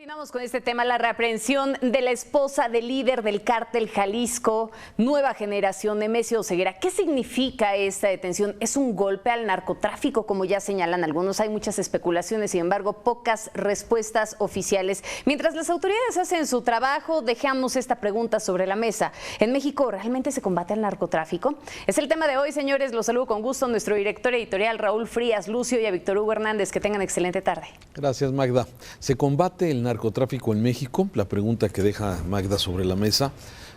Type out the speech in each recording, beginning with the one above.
Continuamos con este tema, la reaprehensión de la esposa del líder del cártel Jalisco, Nueva Generación, Nemesio Oseguera. ¿Qué significa esta detención? ¿Es un golpe al narcotráfico, como ya señalan algunos? Hay muchas especulaciones, sin embargo, pocas respuestas oficiales. Mientras las autoridades hacen su trabajo, dejamos esta pregunta sobre la mesa. ¿En México realmente se combate al narcotráfico? Es el tema de hoy, señores. Los saludo con gusto, nuestro director editorial Raúl Frías Lucio y a Víctor Hugo Hernández. Que tengan excelente tarde. Gracias, Magda. ¿Se combate el narcotráfico en México? La pregunta que deja Magda sobre la mesa.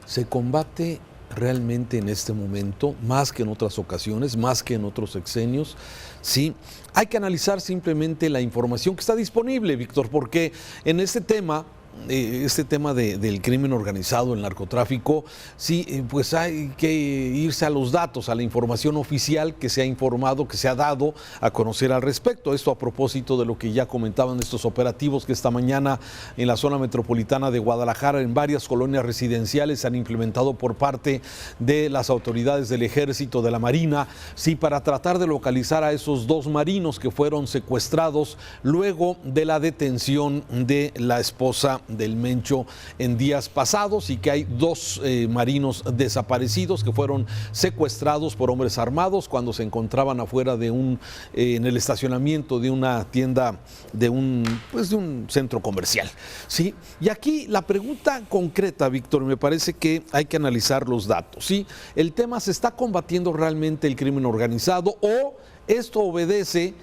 ¿Se combate realmente en este momento, más que en otras ocasiones, más que en otros sexenios? Sí, hay que analizar simplemente la información que está disponible, Víctor, porque en este tema del crimen organizado, el narcotráfico, sí, pues hay que irse a los datos, a la información oficial que se ha informado, que se ha dado a conocer al respecto. Esto a propósito de lo que ya comentaban estos operativos que esta mañana en la zona metropolitana de Guadalajara, en varias colonias residenciales, se han implementado por parte de las autoridades del Ejército, de la Marina, sí, para tratar de localizar a esos dos marinos que fueron secuestrados luego de la detención de la esposa del Mencho en días pasados, y que hay dos marinos desaparecidos que fueron secuestrados por hombres armados cuando se encontraban afuera de en el estacionamiento de una tienda, de un centro comercial. ¿Sí? Y aquí la pregunta concreta, Víctor, me parece que hay que analizar los datos. ¿Sí? El tema: ¿se está combatiendo realmente el crimen organizado o esto obedece,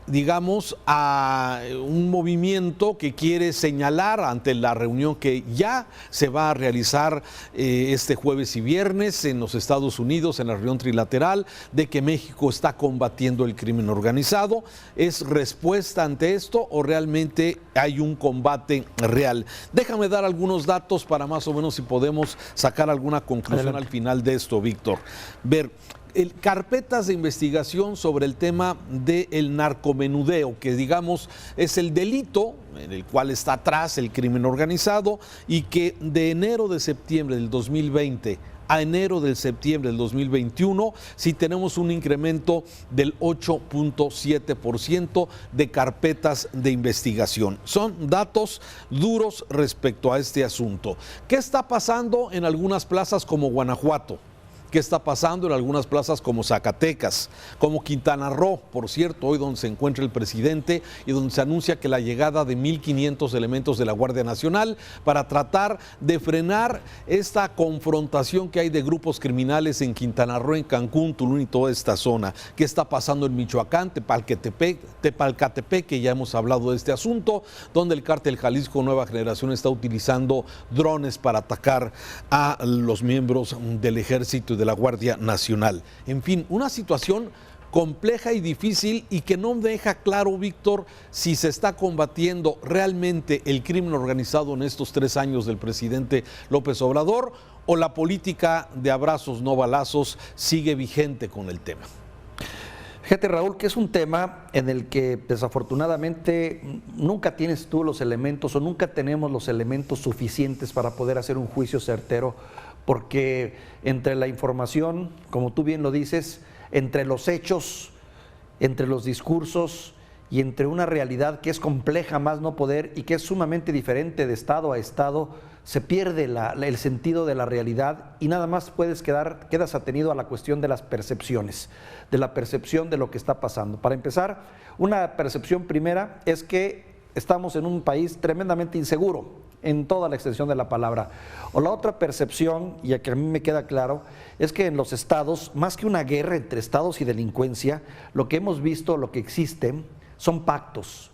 digamos, a un movimiento que quiere señalar ante la reunión que ya se va a realizar este jueves y viernes en los Estados Unidos, en la reunión trilateral, de que México está combatiendo el crimen organizado? ¿Es respuesta ante esto o realmente hay un combate real? Déjame dar algunos datos para más o menos si podemos sacar alguna conclusión al final de esto, Víctor. Carpetas de investigación sobre el tema del narcomenudeo, que digamos es el delito en el cual está atrás el crimen organizado, y que de enero de septiembre del 2020 a enero de septiembre del 2021 sí tenemos un incremento del 8.7% de carpetas de investigación. Son datos duros respecto a este asunto. ¿Qué está pasando en algunas plazas como Guanajuato? ¿Qué está pasando en algunas plazas como Zacatecas, como Quintana Roo, por cierto, hoy donde se encuentra el presidente y donde se anuncia que la llegada de 1,500 elementos de la Guardia Nacional para tratar de frenar esta confrontación que hay de grupos criminales en Quintana Roo, en Cancún, Tulum y toda esta zona? ¿Qué está pasando en Michoacán, Tepalcatepec, que ya hemos hablado de este asunto, donde el cártel Jalisco Nueva Generación está utilizando drones para atacar a los miembros del Ejército y de la Guardia Nacional? En fin, una situación compleja y difícil, y que no deja claro, Víctor, si se está combatiendo realmente el crimen organizado en estos 3 años del presidente López Obrador, o la política de abrazos no balazos sigue vigente con el tema. Fíjate, Raúl, que es un tema en el que desafortunadamente nunca tienes tú los elementos, o nunca tenemos los elementos suficientes para poder hacer un juicio certero, porque entre la información, como tú bien lo dices, entre los hechos, entre los discursos y entre una realidad que es compleja más no poder y que es sumamente diferente de estado a estado, se pierde el sentido de la realidad y nada más quedas atenido a la cuestión de las percepciones, de la percepción de lo que está pasando. Para empezar, una percepción primera es que estamos en un país tremendamente inseguro, en toda la extensión de la palabra. O la otra percepción, y a que a mí me queda claro, es que en los estados, más que una guerra entre estados y delincuencia, lo que hemos visto, lo que existen, son pactos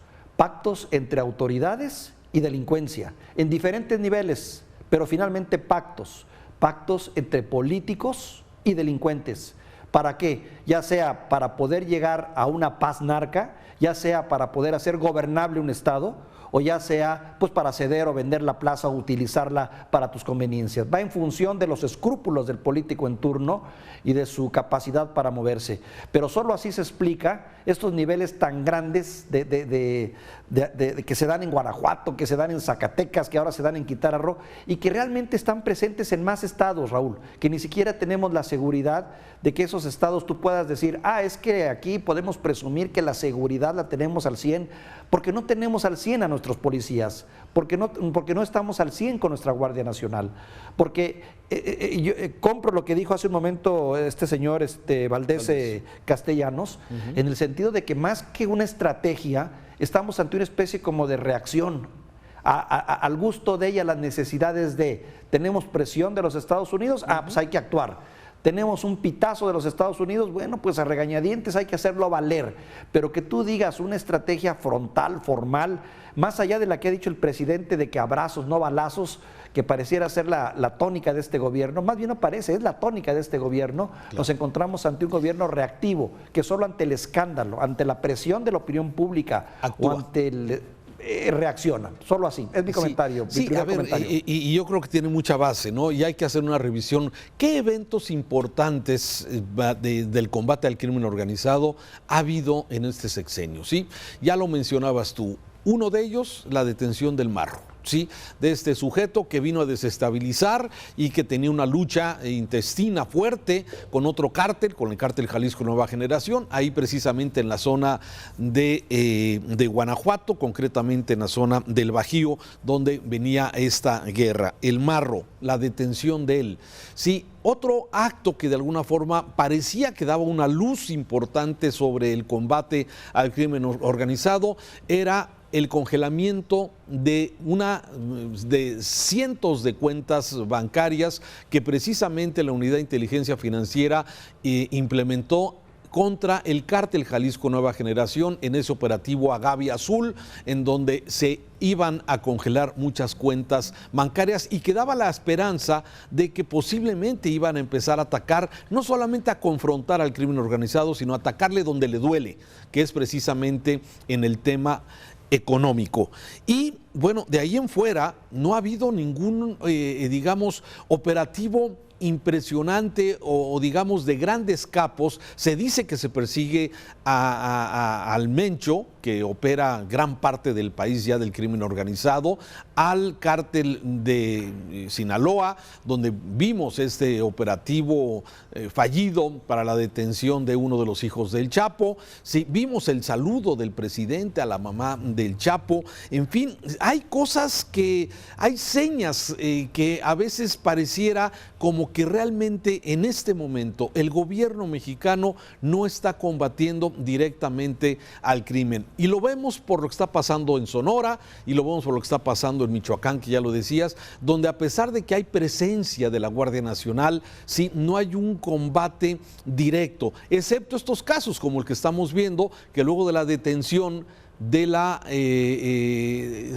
entre autoridades y delincuencia, en diferentes niveles, pero finalmente pactos entre políticos y delincuentes. ¿Para qué? Ya sea para poder llegar a una paz narca, ya sea para poder hacer gobernable un estado, o ya sea pues para ceder o vender la plaza o utilizarla para tus conveniencias. Va en función de los escrúpulos del político en turno y de su capacidad para moverse. Pero solo así se explica estos niveles tan grandes que se dan en Guanajuato, que se dan en Zacatecas, que ahora se dan en Quintana Roo, y que realmente están presentes en más estados, Raúl, que ni siquiera tenemos la seguridad de que esos estados tú puedas decir, es que aquí podemos presumir que la seguridad la tenemos al 100, porque no tenemos al 100 a nuestros policías, porque no estamos al 100 con nuestra Guardia Nacional, porque yo compro lo que dijo hace un momento este señor Valdés Castellanos, en el sentido de que más que una estrategia, estamos ante una especie como de reacción al gusto de ella, las necesidades tenemos presión de los Estados Unidos, pues hay que actuar. Tenemos un pitazo de los Estados Unidos, bueno, pues a regañadientes hay que hacerlo valer, pero que tú digas una estrategia frontal, formal, más allá de la que ha dicho el presidente de que abrazos, no balazos, que pareciera ser la tónica de este gobierno, más bien no parece, es la tónica de este gobierno, claro. Nos encontramos ante un gobierno reactivo, que solo ante el escándalo, ante la presión de la opinión pública actúa. o ante el... reaccionan, solo así, es mi comentario. Sí, a ver, y yo creo que tiene mucha base, ¿no? Y hay que hacer una revisión. ¿Qué eventos importantes del combate al crimen organizado ha habido en este sexenio? ¿Sí? Ya lo mencionabas tú. Uno de ellos, la detención del Marro. ¿Sí? De este sujeto que vino a desestabilizar y que tenía una lucha intestina fuerte con otro cártel, con el cártel Jalisco Nueva Generación, ahí precisamente en la zona de Guanajuato, concretamente en la zona del Bajío, donde venía esta guerra. El Marro, la detención de él. Sí, otro acto que de alguna forma parecía que daba una luz importante sobre el combate al crimen organizado era el congelamiento de cientos de cuentas bancarias que precisamente la Unidad de Inteligencia Financiera implementó contra el cártel Jalisco Nueva Generación en ese operativo Agave Azul, en donde se iban a congelar muchas cuentas bancarias y que daba la esperanza de que posiblemente iban a empezar a atacar, no solamente a confrontar al crimen organizado, sino a atacarle donde le duele, que es precisamente en el tema económico. Y bueno, de ahí en fuera no ha habido ningún, digamos, operativo impresionante o digamos de grandes capos. Se dice que se persigue al Mencho, que opera gran parte del país ya del crimen organizado, al cártel de Sinaloa, donde vimos este operativo fallido para la detención de uno de los hijos del Chapo. Sí, vimos el saludo del presidente a la mamá del Chapo. En fin, hay cosas hay señas que a veces pareciera como que realmente en este momento el gobierno mexicano no está combatiendo directamente al crimen. Y lo vemos por lo que está pasando en Sonora y lo vemos por lo que está pasando en Michoacán, que ya lo decías, donde a pesar de que hay presencia de la Guardia Nacional, sí, no hay un combate directo, excepto estos casos como el que estamos viendo, que luego de la detención de la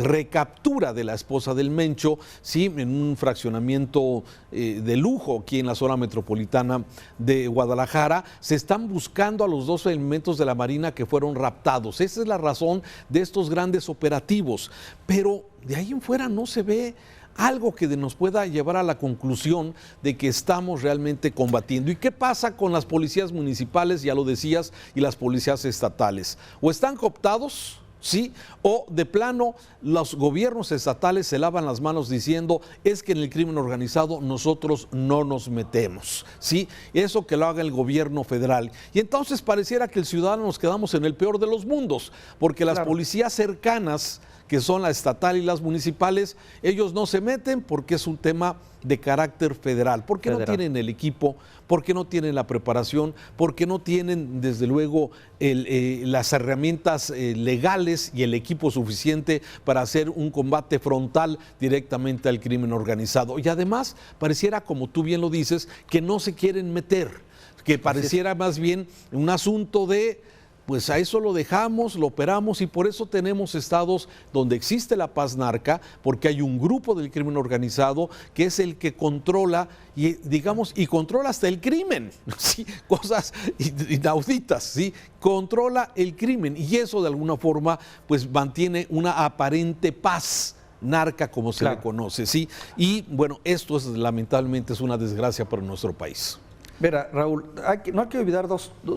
recaptura de la esposa del Mencho, sí, en un fraccionamiento de lujo aquí en la zona metropolitana de Guadalajara, se están buscando a los 2 elementos de la Marina que fueron raptados. Esa es la razón de estos grandes operativos, pero de ahí en fuera no se ve algo que nos pueda llevar a la conclusión de que estamos realmente combatiendo. ¿Y qué pasa con las policías municipales, ya lo decías, y las policías estatales? O están cooptados, ¿sí? O de plano los gobiernos estatales se lavan las manos diciendo es que en el crimen organizado nosotros no nos metemos, ¿sí? Eso que lo haga el gobierno federal. Y entonces pareciera que el ciudadano nos quedamos en el peor de los mundos, porque las policías cercanas, que son la estatal y las municipales, ellos no se meten porque es un tema de carácter federal, porque no tienen el equipo, porque no tienen la preparación, porque no tienen desde luego las herramientas legales y el equipo suficiente para hacer un combate frontal directamente al crimen organizado. Y además pareciera, como tú bien lo dices, que no se quieren meter, que pareciera más bien un asunto de pues a eso lo dejamos, lo operamos, y por eso tenemos estados donde existe la paz narca, porque hay un grupo del crimen organizado que es el que controla y digamos y controla hasta el crimen, ¿sí? Cosas inauditas, ¿sí? Controla el crimen, y eso de alguna forma pues mantiene una aparente paz narca, como se le conoce, ¿sí? Y bueno, esto es lamentablemente es una desgracia para nuestro país. Mira, Raúl, no hay que olvidar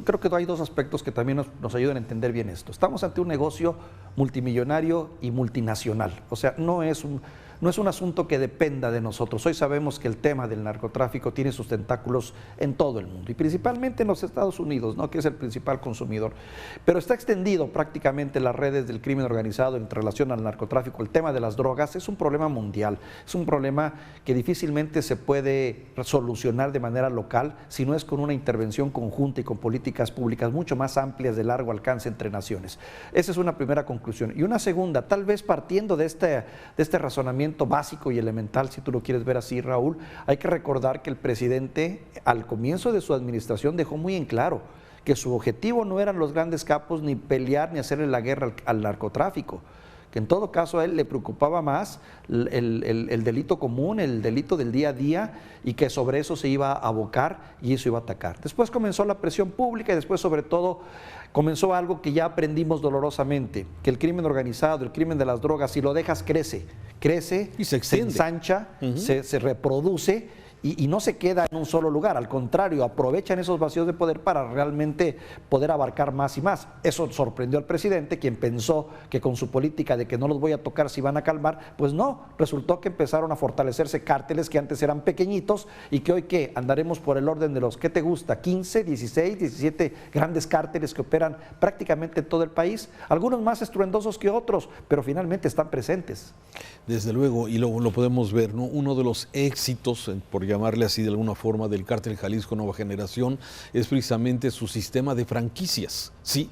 creo que hay dos aspectos que también nos ayudan a entender bien esto. Estamos ante un negocio multimillonario y multinacional, o sea, no es no es un asunto que dependa de nosotros. Hoy sabemos que el tema del narcotráfico tiene sus tentáculos en todo el mundo y principalmente en los Estados Unidos, ¿no?, que es el principal consumidor. Pero está extendido prácticamente las redes del crimen organizado en relación al narcotráfico. El tema de las drogas es un problema mundial, es un problema que difícilmente se puede solucionar de manera local si no es con una intervención conjunta y con políticas públicas mucho más amplias de largo alcance entre naciones. Esa es una primera conclusión. Y una segunda, tal vez partiendo de este razonamiento básico y elemental, si tú lo quieres ver así, Raúl, hay que recordar que el presidente al comienzo de su administración dejó muy en claro que su objetivo no eran los grandes capos ni pelear ni hacerle la guerra al narcotráfico, que en todo caso a él le preocupaba más el delito común, el delito del día a día, y que sobre eso se iba a abocar y eso iba a atacar. Después comenzó la presión pública y después sobre todo comenzó algo que ya aprendimos dolorosamente, que el crimen organizado, el crimen de las drogas, si lo dejas crece y se ensancha, se reproduce y no se queda en un solo lugar, al contrario, aprovechan esos vacíos de poder para realmente poder abarcar más y más. Eso sorprendió al presidente, quien pensó que con su política de que no los voy a tocar si van a calmar, pues no, resultó que empezaron a fortalecerse cárteles que antes eran pequeñitos y que hoy ¿qué? Andaremos por el orden de los, ¿qué te gusta? 15, 16, 17 grandes cárteles que operan prácticamente en todo el país, algunos más estruendosos que otros, pero finalmente están presentes. Desde luego, y lo podemos ver, ¿no? Uno de los éxitos, por llamarle así de alguna forma, del Cártel Jalisco Nueva Generación es precisamente su sistema de franquicias. Sí,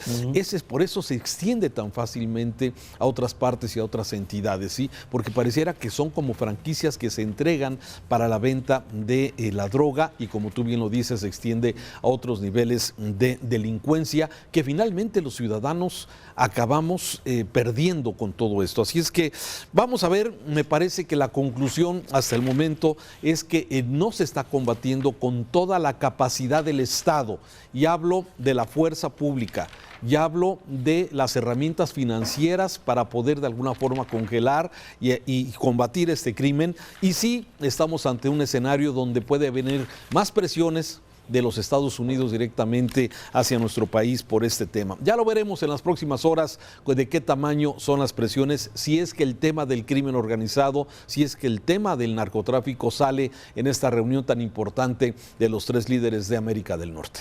por eso se extiende tan fácilmente a otras partes y a otras entidades, ¿sí? Porque pareciera que son como franquicias que se entregan para la venta de la droga y, como tú bien lo dices, se extiende a otros niveles de delincuencia que finalmente los ciudadanos acabamos perdiendo con todo esto. Así es que vamos a ver, me parece que la conclusión hasta el momento es que no se está combatiendo con toda la capacidad del Estado, y hablo de la fuerza pública, y hablo de las herramientas financieras para poder de alguna forma congelar y combatir este crimen. Y sí, estamos ante un escenario donde puede venir más presiones de los Estados Unidos directamente hacia nuestro país por este tema. Ya lo veremos en las próximas horas de qué tamaño son las presiones, si es que el tema del crimen organizado, si es que el tema del narcotráfico sale en esta reunión tan importante de los 3 líderes de América del Norte.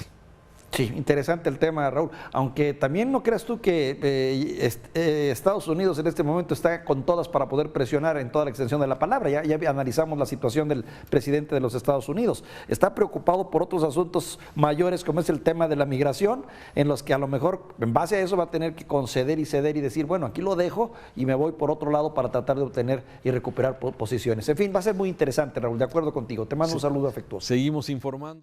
Sí, interesante el tema, Raúl, aunque también no creas tú que Estados Unidos en este momento está con todas para poder presionar en toda la extensión de la palabra. Ya analizamos la situación del presidente de los Estados Unidos. Está preocupado por otros asuntos mayores, como es el tema de la migración, en los que a lo mejor en base a eso va a tener que conceder y ceder y decir, bueno, aquí lo dejo y me voy por otro lado para tratar de obtener y recuperar posiciones. En fin, va a ser muy interesante, Raúl, de acuerdo contigo. Te mando un saludo afectuoso. Seguimos informando.